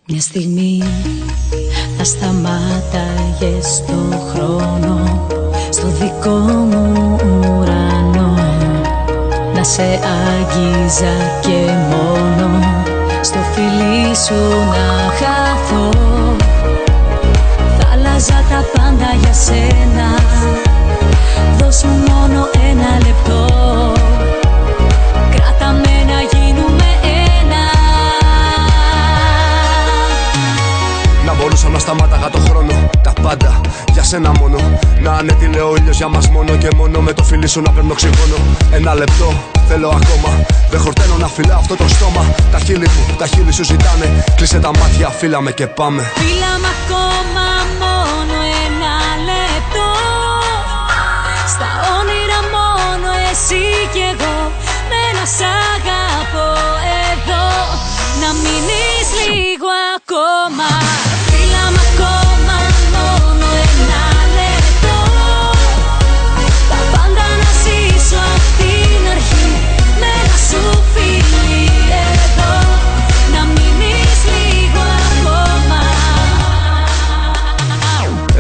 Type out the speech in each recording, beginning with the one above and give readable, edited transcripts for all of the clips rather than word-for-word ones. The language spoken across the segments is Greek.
Μια στιγμή θα σταμάταγες στο χρόνο, στο δικό μου ουρανό, να σε άγγιζα και μόνο στο φιλί σου να χαθώ. Θα άλλαζα τα πάντα για σένα, δώσ' μου μόνο ένα λεπτό, κράτα με να γίνουμε ένα. Να μπορούσα να σταμάταγα το χρόνο, τα πάντα για σένα μόνο. Να ανέτειλε ο ήλιος για μας μόνο και μόνο, με το φιλί σου να παίρνω οξυγόνο. Ένα λεπτό θέλω ακόμα, δεν χορταίνω να φυλάω αυτό το στόμα. Τα χείλη μου, τα χείλη σου ζητάνε, κλείσε τα μάτια, φύλαμε και πάμε. Φύλαμε ακόμα μόνο ένα λεπτό, στα όνειρα μόνο εσύ κι εγώ, με να σ' αγαπώ εδώ, να μείνεις λίγο ακόμα. Φύλαμε ακόμα μόνο ένα λεπτό, τα πάντα να ζήσω απ' την αρχή, με ένα σου φίλι εδώ, να μείνεις λίγο ακόμα.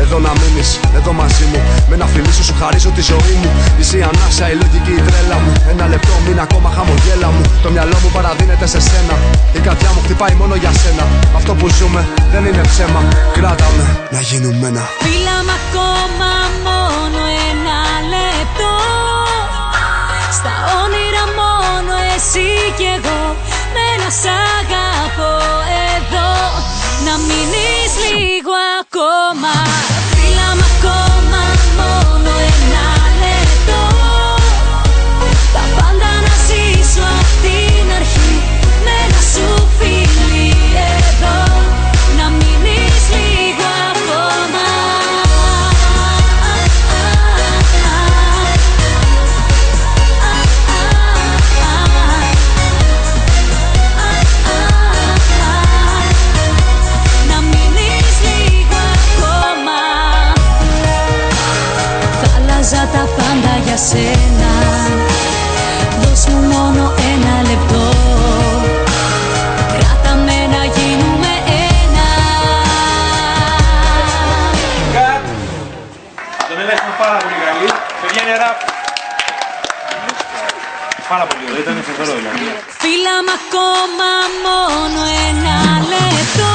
Εδώ να μείνεις, εδώ μαζί μου, με ένα φιλί σου χαρίσω τη ζωή μου. Είσαι η ανάσα, η λογική, η τρέλα μου. Ένα λεπτό, μην ακόμα χαμογέλα μου. Το μυαλό μου παραδίνεται σε σένα, η καρδιά μου χτυπάει μόνο για σένα. Αυτό που ζούμε δεν είναι ψέμα, κράτα με να γίνουμε ένα. Φύλαμε ακόμα μόνο ένα λεπτό, στα όνειρα μόνο εσύ κι εγώ, με να σ' αγαπώ εδώ, να μείνεις λίγο ακόμα. Φύλαμε ακόμα μόνο ένα λεπτό, τα πάντα να ζήσω απ' την αρχή, με ένα σου φίλι εδώ, να μείνεις λίγο ακόμα. Να μείνεις λίγο ακόμα. Θα άλλαζα τα πάντα για σένα, δώσ' μου μόνο ένα λεπτό, κράτα με να γίνουμε ένα. Τον ελέγχουμε πάρα πολύ καλή. Παιδιά είναι ραπ. Πάρα πολύ ωραία, ήταν φοβερό δηλαδή. Φύλαμε ακόμα μόνο ένα λεπτό,